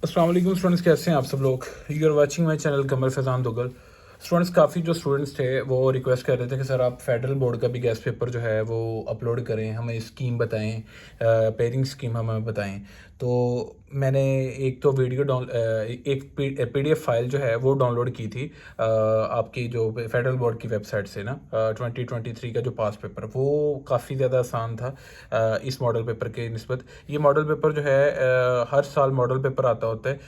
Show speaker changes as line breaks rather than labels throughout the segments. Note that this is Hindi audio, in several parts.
अस्सलाम वालेकुम स्टूडेंट्स, कैसे हैं आप सब लोग। You are watching my channel Qamar Faizan Dugal. Students, काफ़ी जो स्टूडेंट्स थे वो रिक्वेस्ट कर रहे थे कि सर आप फेडरल बोर्ड का भी गेस्ट पेपर जो है वो अपलोड करें, हमें स्कीम बताएं, पेयरिंग स्कीम हमें बताएं। तो मैंने एक तो वीडियो एक पीडीएफ फाइल जो है वो डाउनलोड की थी आपकी जो फेडरल बोर्ड की वेबसाइट से ना। 2023 का जो पास पेपर वो काफ़ी ज़्यादा आसान था इस मॉडल पेपर के निस्बत। ये मॉडल पेपर जो है हर साल मॉडल पेपर आता होता है,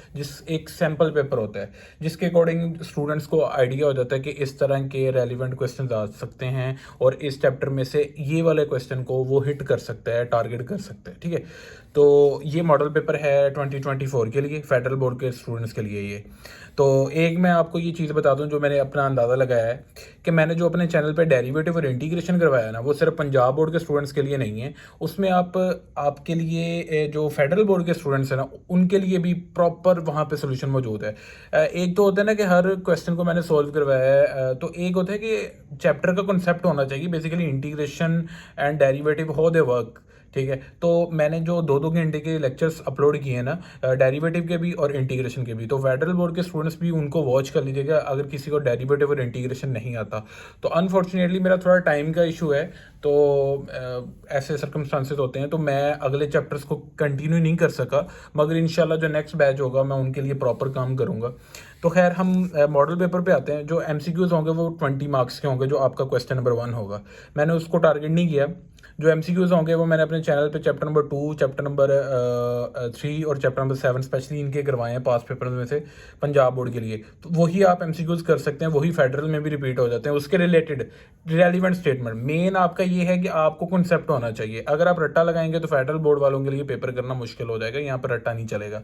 एक सैम्पल पेपर होता है जिसके अकॉर्डिंग स्टूडेंट्स को आइडिया हो जाता है कि इस तरह के रेलिवेंट क्वेश्चन आ सकते हैं और इस चैप्टर में से ये वाले क्वेश्चन को वो हिट कर सकता है, टारगेट कर सकता है। ठीक है, तो ये मॉडल पेपर है 2024 के लिए, फेडरल बोर्ड के स्टूडेंट्स के लिए ये। तो एक मैं आपको ये चीज़ बता दूं जो मैंने अपना अंदाज़ा लगाया है कि मैंने जो अपने चैनल पे डेरिवेटिव और इंटीग्रेशन करवाया ना, वो सिर्फ पंजाब बोर्ड के स्टूडेंट्स के लिए नहीं है। उसमें आपके लिए जो फेडरल बोर्ड के स्टूडेंट्स हैं ना, उनके लिए भी प्रॉपर वहाँ पे सोल्यूशन मौजूद है। एक तो होता है ना कि हर क्वेश्चन को मैंने सॉल्व करवाया है, तो एक होता है कि चैप्टर का कॉन्सेप्ट होना चाहिए, basically integration and derivative how they work. ठीक है, तो मैंने जो 2-2 घंटे के लेक्चर्स अपलोड किए हैं ना, डेरिवेटिव के भी और इंटीग्रेशन के भी, तो फेडरल बोर्ड के स्टूडेंट्स भी उनको वॉच कर लीजिएगा अगर किसी को डेरिवेटिव और इंटीग्रेशन नहीं आता। तो अनफॉर्चुनेटली मेरा थोड़ा टाइम का इशू है, तो ऐसे सर्कमस्टांसेस होते हैं, तो मैं अगले चैप्टर्स को कंटिन्यू नहीं कर सका, मगर इंशाल्लाह जो नेक्स्ट बैच होगा मैं उनके लिए प्रॉपर काम करूँगा। तो खैर, हम मॉडल पेपर पे आते हैं। जो एमसीक्यूज होंगे वो 20 मार्क्स के होंगे, जो आपका क्वेश्चन नंबर 1 होगा। मैंने उसको टारगेट नहीं किया। जो एमसीक्यूज होंगे वो मैंने अपने चैनल पे चैप्टर नंबर 2, चैप्टर नंबर 3 और चैप्टर नंबर 7 स्पेशली इनके करवाए हैं पास पेपर में से पंजाब बोर्ड के लिए। तो वही आप एमसीक्यूज कर सकते हैं, वही फेडरल में भी रिपीट हो जाते हैं। उसके रिलेटेड रेलिवेंट स्टेटमेंट मेन आपका ये है कि आपको कॉन्सेप्ट होना चाहिए। अगर आप रट्टा लगाएंगे तो फेडरल बोर्ड वालों के लिए पेपर करना मुश्किल हो जाएगा, यहाँ पर रट्टा नहीं चलेगा।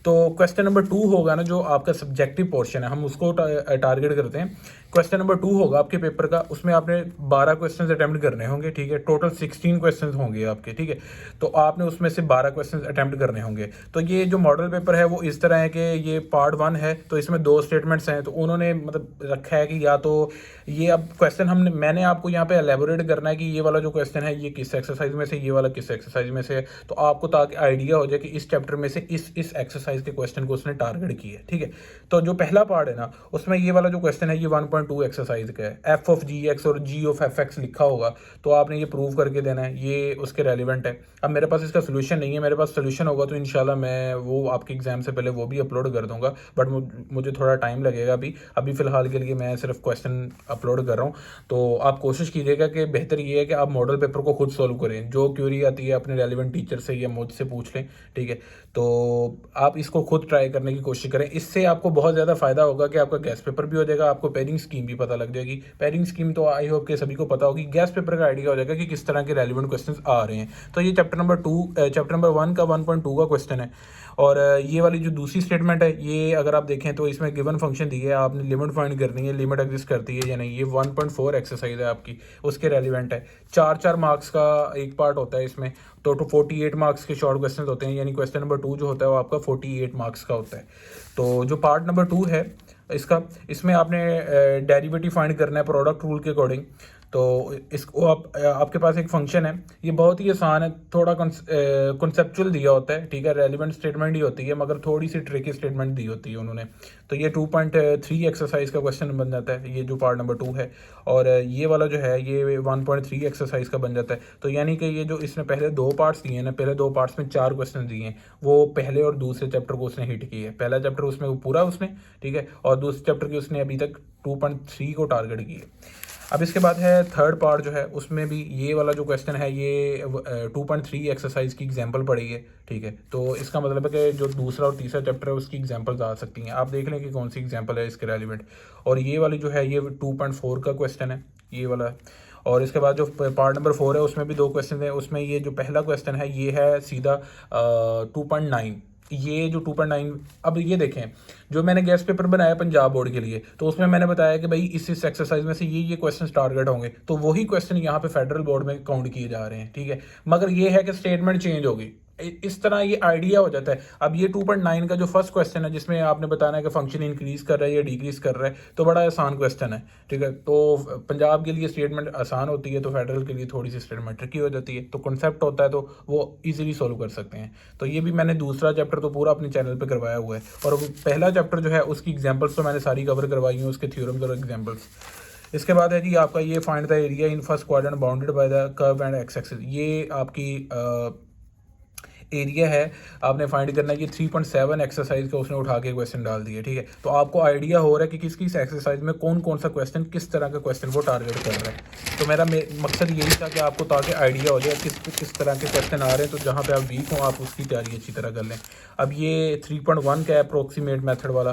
तो क्वेश्चन नंबर 2 होगा ना, जो आपका सब्जेक्टिव पोर्शन है, हम उसको टारगेट करते हैं। क्वेश्चन नंबर 2 होगा आपके पेपर का, उसमें आपने 12 क्वेश्चन अटेम्प्ट करने होंगे। ठीक है, टोटल 16 क्वेश्चन होंगे आपके। ठीक है, तो आपने उसमें से 12 क्वेश्चन अटेम्प्ट करने होंगे। तो ये जो मॉडल पेपर है वो इस तरह है कि ये पार्ट 1 है, तो इसमें 2 स्टेटमेंट्स हैं। तो उन्होंने मतलब रखा है कि या तो ये अब क्वेश्चन मैंने आपको यहाँ पे एलेबोरेट करना है कि ये वाला जो क्वेश्चन है ये किस एक्सरसाइज में से, ये वाला किस एक्सरसाइज में से है, तो आपको ताकि आइडिया हो जाए कि इस चैप्टर में से इस एक्सरसाइज के क्वेश्चन को उसने टारगेट किया है। ठीक है, तो जो पहला पार्ट है ना, उसमें ये वाला जो क्वेश्चन है ये 1.2 एक्सरसाइज का है। एफ ऑफ जी एक्स और जी ऑफ एफ एक्स लिखा होगा, तो आपने ये प्रूव करके देना है, ये उसके रेलिवेंट है। अब मेरे पास इसका सोल्यूशन नहीं है, मेरे पास सोल्यूशन होगा तो इंशाल्लाह मैं वो आपके एग्जाम से पहले वो भी अपलोड कर दूंगा, बट मुझे थोड़ा टाइम लगेगा। अभी फिलहाल के लिए मैं सिर्फ क्वेश्चन अपलोड कर रहा हूँ। तो आप कोशिश कीजिएगा कि बेहतर ये है कि आप मॉडल पेपर को खुद सोल्व करें। जो क्यूरी आती है अपने रेलिवेंट टीचर से या मुझसे पूछ लें। ठीक है, तो आप इसको खुद ट्राई करने की कोशिश करें। इससे आपको बहुत ज़्यादा फायदा होगा कि आपका गैस पेपर भी हो जाएगा, आपको पेयरिंग स्कीम भी पता लग जाएगी। पेयरिंग स्कीम तो आई होप के सभी को पता होगी, गैस पेपर का आइडिया हो जाएगा कि किस तरह के रेलिवेंट क्वेश्चंस आ रहे हैं। तो ये चैप्टर नंबर 1 का 1.2 का क्वेश्चन है। और ये वाली जो दूसरी स्टेटमेंट है, ये अगर आप देखें तो इसमें गिवन फंक्शन दी है, आपने लिमिट फाइंड करनी है, लिमिट एग्जिस्ट करती है या नहीं। ये 1.4 एक्सरसाइज है आपकी, उसके रेलिवेंट है। 4-4 मार्क्स का एक पार्ट होता है इसमें, तो 48 मार्क्स के शॉर्ट क्वेश्चन होते हैं, यानी क्वेश्चन नंबर 2 जो होता है वो आपका 48 मार्क्स का होता है। तो जो पार्ट नंबर 2 है इसमें आपने डेरिवेटिव फाइंड करना है प्रोडक्ट रूल के अकॉर्डिंग। तो इसको आपके पास एक फंक्शन है, ये बहुत ही आसान है, थोड़ा कॉन्सेप्चुअल दिया होता है। ठीक है, रेलिवेंट स्टेटमेंट ही होती है मगर थोड़ी सी ट्रिकी स्टेटमेंट दी होती है उन्होंने। तो ये 2.3 एक्सरसाइज का क्वेश्चन बन जाता है, ये जो पार्ट नंबर 2 है। और ये वाला जो है ये 1.3 एक्सरसाइज का बन जाता है। तो यानी कि ये जो इसने पहले 2 पार्ट्स दिए हैं ना, पहले 2 पार्ट्स में 4 क्वेश्चन दिए हैं, वो पहले और दूसरे चैप्टर को उसने हिट किया है। पहला चैप्टर उसमें वो पूरा उसने, ठीक है, और दूसरे चैप्टर की उसने अभी तक 2.3 को टारगेट किया। अब इसके बाद है थर्ड पार्ट जो है, उसमें भी ये वाला जो क्वेश्चन है ये 2.3 एक्सरसाइज की एग्जांपल पड़ी है। ठीक है, तो इसका मतलब है कि जो दूसरा और तीसरा चैप्टर है उसकी एग्जांपल्स आ सकती हैं। आप देख लें कि कौन सी एग्जांपल है इसके रेलिवेंट। और ये वाली जो है ये 2.4 का क्वेश्चन है, ये वाला। और इसके बाद जो पार्ट नंबर 4 है उसमें भी 2 क्वेश्चन है। उसमें ये जो पहला क्वेश्चन है ये है सीधा 2.9। ये जो 2.9, अब ये देखें, जो मैंने गेस्ट पेपर बनाया पंजाब बोर्ड के लिए, तो उसमें मैंने बताया कि भाई इस एक्सरसाइज में से ये क्वेश्चन टारगेट होंगे, तो वही क्वेश्चन यहाँ पे फेडरल बोर्ड में काउंट किए जा रहे हैं। ठीक है, मगर ये है कि स्टेटमेंट चेंज होगी, इस तरह ये आइडिया हो जाता है। अब ये 2.9 का जो फर्स्ट क्वेश्चन है जिसमें आपने बताना है कि फंक्शन इंक्रीज कर रहा है या डिक्रीज कर रहा है, तो बड़ा आसान क्वेश्चन है, ठीक है। तो पंजाब के लिए स्टेटमेंट आसान होती है, तो फेडरल के लिए थोड़ी सी स्टेटमेंट ट्रिकी हो जाती है। तो कॉन्सेप्ट होता है तो वो इजीली सॉल्व कर सकते हैं। तो ये भी मैंने दूसरा चैप्टर तो पूरा अपने चैनल पे करवाया हुआ है, और पहला चैप्टर जो है उसकी एग्जांपल्स तो मैंने सारी कवर करवाई हैं, उसके थ्योरम्स और एग्जांपल्स। इसके बाद है जी आपका ये find the area in first quadrant bounded by the curve and x axis. ये आपकी एरिया है, आपने फाइंड करना है कि 3.7 एक्सरसाइज का उसने उठा के क्वेश्चन डाल दिया, ठीक है। तो आपको आइडिया हो रहा है कि किस किस एक्सरसाइज में कौन कौन सा क्वेश्चन किस तरह का क्वेश्चन वो टारगेट कर रहा है। तो मेरा मकसद यही था कि आपको ताकि आइडिया हो जाए किस तरह के क्वेश्चन आ रहे हैं, तो जहाँ पे आप वीक हों आप उसकी तैयारी अच्छी तरह कर लें। अब ये 3.1 का है अप्रोक्सीमेट मेथड वाला,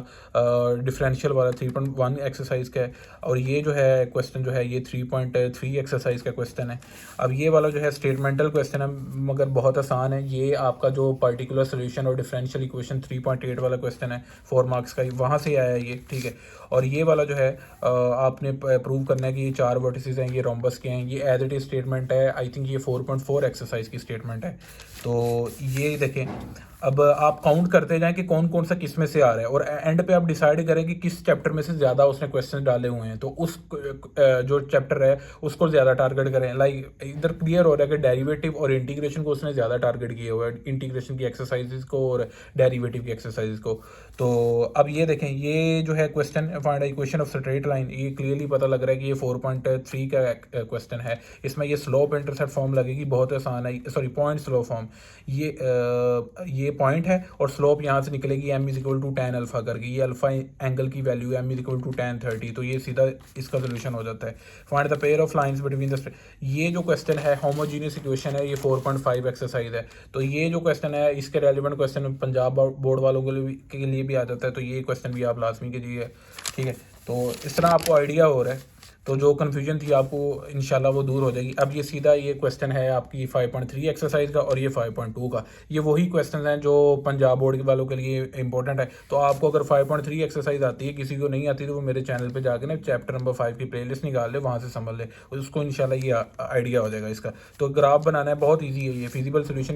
डिफरेंशियल वाला 3.1 एक्सरसाइज का है, और ये जो है क्वेश्चन जो है ये 3.3 एक्सरसाइज का क्वेश्चन है। अब ये वाला जो है स्टेटमेंटल क्वेश्चन है, मगर बहुत आसान है। ये आपका जो पर्टिकुलर सोल्यूशन और डिफरेंशियल इक्वेशन 3.8 वाला क्वेश्चन है 4 मार्क्स का, वहाँ से आया है ये, ठीक है। और ये वाला जो है आपने प्रूव करना है कि ये 4 वर्टिसेस हैं, ये रोम्बस के हैं, ये एज इट इज स्टेटमेंट है। आई थिंक ये 4.4 एक्सरसाइज की स्टेटमेंट है। तो ये देखें, अब आप काउंट करते जाएं कि कौन कौन सा किस में से आ रहा है, और एंड पे आप डिसाइड करें कि किस चैप्टर में से ज़्यादा उसने क्वेश्चन डाले हुए हैं, तो उस जो चैप्टर है उसको ज़्यादा टारगेट करें। लाइक इधर क्लियर हो रहा है कि डेरिवेटिव और इंटीग्रेशन को उसने ज़्यादा टारगेट किया हुआ है, इंटीग्रेशन की एक्सरसाइजेज को और डेरिवेटिव की एक्सरसाइजेज को। तो अब ये देखें, ये जो है question find equation of straight line, ये क्लियरली पता लग रहा है कि ये 4.3 का क्वेश्चन है। इसमें ये स्लोप इंटरसेप्ट फॉर्म लगेगी, बहुत आसान है, सॉरी पॉइंट स्लोप फॉर्म। ये पॉइंट है और स्लोप यहाँ से निकलेगी m is equal to tan alpha करके, ये अल्फा एंगल की value m is equal to tan 30, तो ये सीधा इसका सोल्यूशन हो जाता है। Find the pair of lines between the, ये जो क्वेश्चन है होमोजीनियस इक्वेशन है, ये 4.5 एक्सरसाइज है। तो ये जो क्वेश्चन है इसके रेलिवेंट क्वेश्चन पंजाब बोर्ड वालों के लिए भी आ जाता है, तो ये क्वेश्चन भी आप लाजमी कीजिए, ठीक है। तो इस तरह आपको आइडिया हो रहा है, तो जो कन्फ्यूजन थी आपको इंशाल्लाह वो दूर हो जाएगी। अब ये सीधा ये क्वेश्चन है आपकी 5.3 एक्सरसाइज का और ये 5.2 का, ये वही क्वेश्चन हैं जो पंजाब बोर्ड वालों के लिए इंपॉर्टेंट है। तो आपको अगर 5.3 एक्सरसाइज आती है, किसी को नहीं आती, तो वो मेरे चैनल पे जाके ना चैप्टर नंबर 5 की प्लेलिस्ट निकाल ले, वहाँ से समझ ले, उसको इंशाल्लाह ये आइडिया हो जाएगा इसका। तो ग्राफ बनाना है बहुत ईजी है, ये फिजिबल सोल्यूशन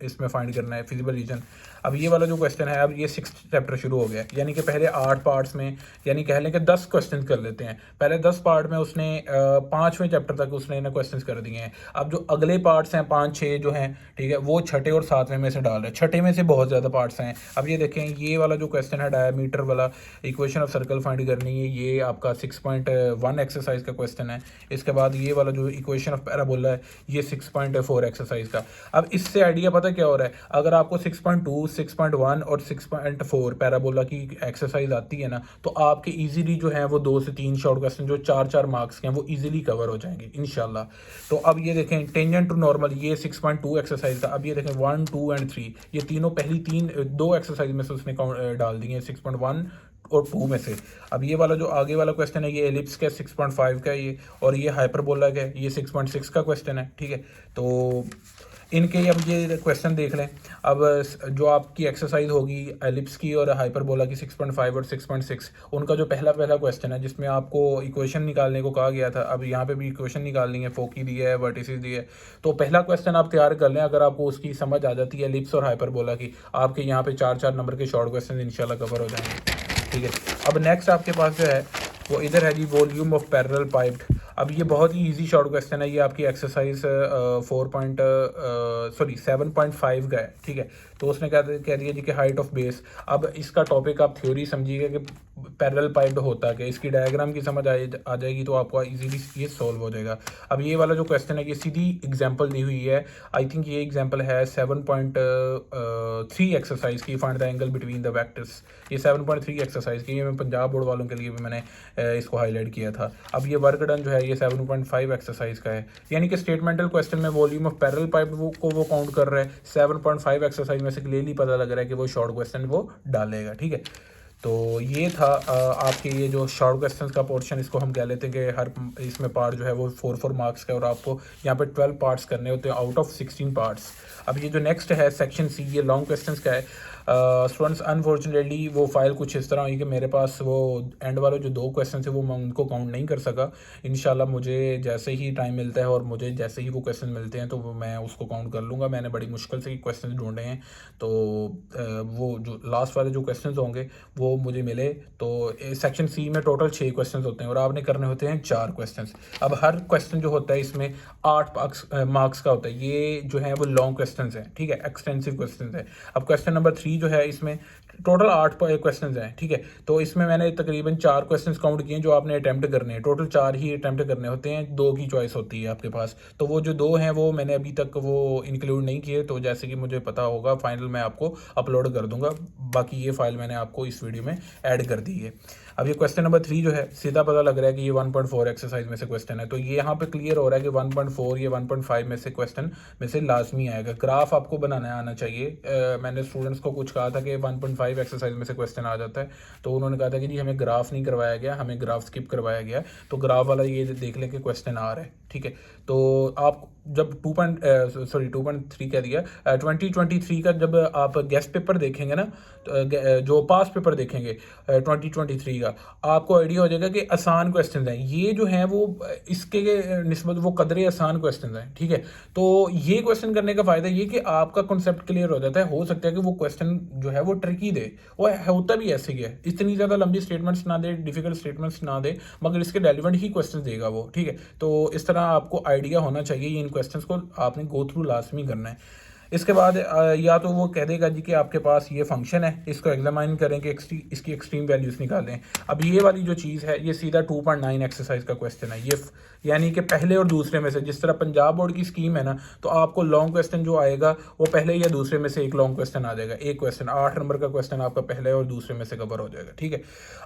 इसमें फाइंड करना है, फिजिबल रीजन। अब ये वाला जो क्वेश्चन है, अब ये 6th चैप्टर शुरू हो गया, यानी कि पहले 8 पार्ट्स में, यानी कह लें कि 10 क्वेश्चन कर लेते हैं। पहले 10 पार्ट में उसने 5वें चैप्टर तक उसने ना क्वेश्चंस कर दिए हैं। अब जो अगले पार्ट्स हैं 5-6 जो हैं, ठीक है, वो छठे और 7वें में से डाल रहे हैं। छठे में से बहुत ज़्यादा पार्ट्स हैं। अब ये देखें, ये वाला जो क्वेश्चन है डायमीटर वाला, इक्वेशन ऑफ सर्कल फाइंड करनी है, ये आपका 6.1 एक्सरसाइज का क्वेश्चन है। इसके बाद ये वाला जो इक्वेशन ऑफ पैराबोला है, ये 6.4 एक्सरसाइज का। अब इससे आइडिया पता क्या हो रहा है, अगर आपको 6.2, 6.1 और 6.4 पैराबोला की एक्सरसाइज आती है ना, तो आपके इजीली जो है वो 2 से 3 शॉर्ट क्वेश्चन जो 4-4 मार्क्स के हैं वो इजीली कवर हो जाएंगे इंशाल्लाह। तो अब ये देखें, टेंजेंट टू नॉर्मल, ये 6.2 एक्सरसाइज का। अब ये देखें 1, 2 एंड 3, ये तीनों पहली 2 एक्सरसाइज में से उसने डाल दी है 6.1 और 2 में से। अब ये वाला जो आगे वाला क्वेश्चन है, ये एलिप्स का 6.5 का ये, और ये हाइपरबोला का है, ये 6.6 का क्वेश्चन है, ठीक है। तो इनके अब ये क्वेश्चन देख लें। अब जो आपकी एक्सरसाइज होगी एलिप्स की और हाइपरबोला की 6.5 और 6.6, उनका जो पहला क्वेश्चन है जिसमें आपको इक्वेशन निकालने को कहा गया था, अब यहाँ पे भी इक्वेशन निकालनी है, फोकी दी है, वर्टिसेस दी है। तो पहला क्वेश्चन आप तैयार कर लें, अगर आपको उसकी समझ आ जाती है एलिप्स और हाइपरबोला की, आपके यहाँ पे 4-4 नंबर के शॉर्ट क्वेश्चन इंशाल्लाह कवर हो जाएंगे, ठीक है। अब नेक्स्ट आपके पास जो है वो इधर है जी, वॉल्यूम ऑफ पैरेलल पाइप्ड। अब ये बहुत ही इजी शॉर्ट क्वेश्चन है, ये आपकी एक्सरसाइज 7.5 का है, ठीक है। तो उसने कह दिया जी कि हाइट ऑफ बेस। अब इसका टॉपिक आप थ्योरी समझिएगा कि पैरेलल पाइप्ड होता है, इसकी डायग्राम की समझ आ जाएगी तो आपको इजीली ये सॉल्व हो जाएगा। अब ये वाला जो क्वेश्चन है ये सीधी एग्जांपल दी हुई है, आई थिंक ये एग्जांपल है 7.3 एक्सरसाइज की, find the angle between the vectors. ये 7.3 एक्सरसाइज की, ये मैं पंजाब बोर्ड वालों के लिए भी मैंने इसको हाईलाइट किया था। अब ये वर्क डन जो है ये 7.5 एक्सरसाइज का है, यानी कि स्टेटमेंटल क्वेश्चन में वॉल्यूम ऑफ पैरेलल पाइप को वो काउंट कर रहा है। 7.5 एक्सरसाइज में से क्लियरली पता लग रहा है कि वो शॉर्ट क्वेश्चन वो डालेगा, ठीक है। तो ये था आपके ये जो शॉर्ट क्वेश्चंस का पोर्शन, इसको हम कह लेते हैं कि हर इसमें पार्ट जो है वो 4-4 मार्क्स का, और आपको यहाँ पे 12 पार्ट्स करने होते हैं आउट ऑफ 16 पार्ट्स। अब ये जो नेक्स्ट है सेक्शन सी, ये लॉन्ग क्वेश्चंस का है। स्टूडेंट्स अनफॉर्चुनेटली वो फाइल कुछ इस तरह हुई कि मेरे पास वो एंड वाले जो 2 क्वेश्चन थे वो मैं उनको काउंट नहीं कर सका। इंशाल्लाह मुझे जैसे ही टाइम मिलता है और मुझे जैसे ही वो क्वेश्चन मिलते हैं तो मैं उसको काउंट कर लूँगा। मैंने बड़ी मुश्किल से क्वेश्चन ढूंढे हैं, तो वो जो लास्ट वाले जो क्वेश्चन होंगे वो मुझे मिले। तो सेक्शन सी में टोटल 6 क्वेश्चन होते हैं और आपने करने होते हैं 4 क्वेश्चन। अब हर क्वेश्चन जो होता है इसमें 8 मार्क्स का होता है। ये जो है वो लॉन्ग क्वेश्चन है, ठीक है, एक्सटेंसिव क्वेश्चन है। अब क्वेश्चन नंबर 3 जो है इसमें टोटल 8 क्वेश्चन हैं, ठीक है। तो इसमें मैंने तकरीबन 4 क्वेश्चन काउंट किए जो आपने अटैम्प्ट करने हैं। टोटल 4 ही अटैम्प्ट करने होते हैं, 2 की चॉइस होती है आपके पास। तो वो जो 2 हैं वो मैंने अभी तक वो इंक्लूड नहीं किए, तो जैसे कि मुझे पता होगा फाइनल मैं आपको अपलोड कर दूंगा। बाकी ये फाइल मैंने आपको इस वीडियो में ऐड कर दी है। अब ये क्वेश्चन नंबर 3 जो है सीधा पता लग रहा है कि ये 1.4 एक्सरसाइज में से क्वेश्चन है। तो ये यहाँ पे क्लियर हो रहा है कि 1.4 या 1.5 में से क्वेश्चन में से लाजमी आएगा। ग्राफ आपको बनाना आना चाहिए। मैंने स्टूडेंट्स को कुछ कहा था कि 1.5 एक्सरसाइज में से क्वेश्चन आ जाता है, तो उन्होंने कहा था कि जी हमें ग्राफ नहीं करवाया गया, हमें ग्राफ स्किप करवाया गया। तो ग्राफ वाला ये देख लें कि क्वेश्चन आ रहा है, ठीक है। तो आप जब 2.3 कह दिया 2023 का जब आप गेस्ट पेपर देखेंगे ना, जो पास पेपर देखेंगे 2023 का, आपको आइडिया हो जाएगा कि आसान क्वेश्चन हैं ये जो हैं वो इसके निस्बत वो कदरे आसान क्वेश्चन हैं, ठीक है। तो ये क्वेश्चन करने का फ़ायदा ये कि आपका कॉन्सेप्ट क्लियर हो जाता है। हो सकता है कि वो क्वेश्चन जो है वो ट्रिकी दे, वो होता भी ऐसे ही है, इतनी ज़्यादा लंबी स्टेटमेंट्स ना दे, डिफिकल्ट स्टेटमेंट्स ना दे, मगर इसके रेलिवेंट ही क्वेश्चन देगा वो, ठीक है। तो इस तरह आपको आइडिया होना चाहिए, इन क्वेश्चंस को आपने गो थ्रू लाजमी करना है। इसके बाद या तो वो कह देगा जी कि आपके पास ये फंक्शन है, इसको एग्जामाइन करें कि इसकी एक्सट्रीम वैल्यूज़ निकालें। अब ये वाली जो चीज़ है ये सीधा 2.9 एक्सरसाइज का क्वेश्चन है ये, यानी कि पहले और दूसरे में से, जिस तरह पंजाब बोर्ड की स्कीम है ना, तो आपको लॉन्ग क्वेश्चन जो आएगा वो पहले या दूसरे में से एक लॉन्ग क्वेश्चन आ जाएगा। एक क्वेश्चन 8 नंबर का क्वेश्चन आपका पहले और दूसरे में से कवर हो जाएगा, ठीक है।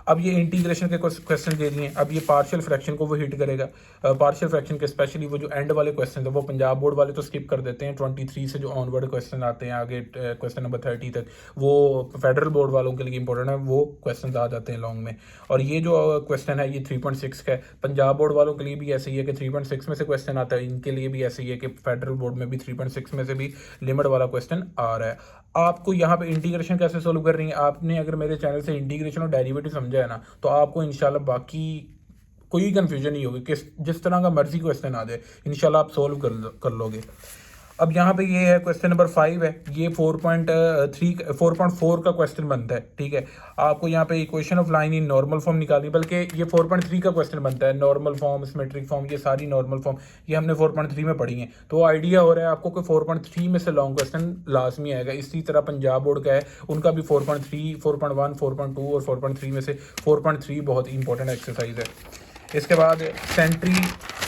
अब ये इंटीग्रेशन के क्वेश्चन दे दिए। अब ये पार्शियल फ्रैक्शन को वो हिट करेगा। पार्शियल फ्रैक्शन के स्पेशली वो जो एंड वाले क्वेश्चन है वो पंजाब बोर्ड वाले तो स्किप कर देते हैं, 23 से जो ऑनवर्ड क्वेश्चन आते हैं आगे क्वेश्चन नंबर 30 तक, वो फेडरल बोर्ड वालों के लिए इंपॉर्टेंट है, वो क्वेश्चन आ जाते हैं लॉन्ग में। और ये जो क्वेश्चन है ये 3.6 का है, पंजाब बोर्ड वालों के लिए भी ऐसे ही है कि 3.6 में से क्वेश्चन आता है, इनके लिए भी ऐसे ही है कि फेडरल बोर्ड में भी 3.6 में से भी लिमिट वाला क्वेश्चन आ रहा है। आपको यहाँ पे इंटीग्रेशन कैसे सोल्व कर रही है, आपने अगर मेरे चैनल से इंटीग्रेशन और डेरिवेटिव समझा है ना, तो आपको इंशाल्लाह बाकी कोई कंफ्यूजन नहीं होगी, किस जिस तरह का मर्जी क्वेश्चन आ जाए इंशाल्लाह आप सोल्व कर लोगे। अब यहाँ पे ये है क्वेश्चन नंबर 5 है, ये 4.4 का क्वेश्चन बनता है, ठीक है। आपको यहाँ पे equation of line in normal form निकालनी, बल्कि ये 4.3 का क्वेश्चन बनता है। नॉर्मल फॉर्म, सिमेट्रिक फॉर्म, ये सारी नॉर्मल फॉर्म ये हमने 4.3 में पढ़ी है। तो आइडिया हो रहा है आपको कि 4.3 में से लॉन्ग क्वेश्चन लाजमी आएगा। इसी तरह पंजाब बोर्ड का है, उनका भी 4.3, 4.1, 4.2 और 4.3 में से 4.3 बहुत इंपॉर्टेंट एक्सरसाइज है। इसके बाद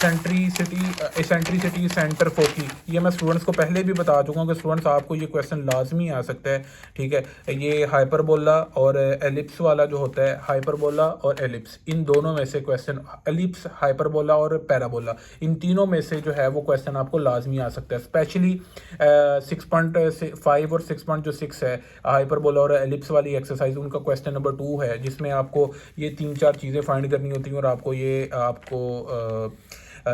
सेंट्रिसिटी सेंटर फोकी, ये मैं स्टूडेंट्स को पहले भी बता चुका हूँ कि स्टूडेंट्स आपको ये क्वेश्चन लाजमी आ सकता है, ठीक है। ये हाइपरबोला और एलिप्स वाला जो होता है, हाइपरबोला और एलिप्स, इन दोनों में से क्वेश्चन, एलिप्स, हाइपरबोला और पैराबोला, इन तीनों में से जो है वो क्वेश्चन आपको लाजमी आ सकता है। स्पेशली 6.5 और 6.6 है हाइपरबोला और एलिप्स वाली एक्सरसाइज, उनका क्वेश्चन नंबर 2 है, जिसमें आपको ये 3-4 चीज़ें फाइंड करनी होती हैं और आपको ये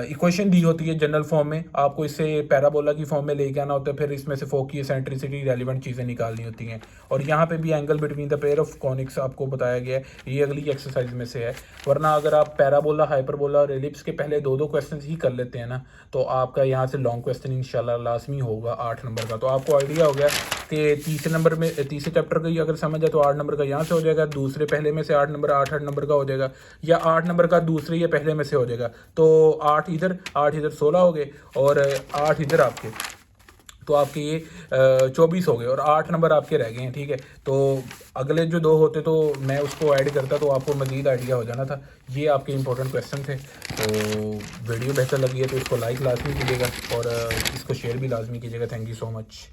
इक्वेशन दी होती है जनरल फॉर्म में, आपको इसे पैराबोला की फॉर्म में लेके आना होता है, फिर इसमें से फोकी, सेंट्रिसिटी, रेलिवेंट चीज़ें निकालनी होती हैं। और यहाँ पे भी angle between the pair of conics आपको बताया गया है, ये अगली एक्सरसाइज में से है। वरना अगर आप पैराबोला, हाइपरबोला और एलिप्स के पहले 2 क्वेश्चन ही कर लेते हैं ना, तो आपका यहाँ से लॉन्ग क्वेश्चन इंशाल्लाह लाजमी होगा 8 नंबर का। तो आपको आइडिया हो गया कि तीसरे चैप्टर का ही अगर समझ है तो 8 नंबर का यहाँ से हो जाएगा, दूसरे पहले में से 8 नंबर 8 नंबर का हो जाएगा, या 8 नंबर का दूसरे या पहले में से हो जाएगा। तो 8 इधर 16 हो गए और 8 इधर आपके, तो आपके ये 24 हो गए और 8 नंबर आपके रह गए हैं, ठीक है। तो अगले जो 2 होते तो मैं उसको ऐड करता तो आपको मज़ीद आइडिया हो जाना था। ये आपके इंपॉर्टेंट क्वेश्चन थे। तो वीडियो बेहतर लगी है तो इसको लाइक लाजमी कीजिएगा और इसको शेयर भी लाजमी कीजिएगा। Thank you so much.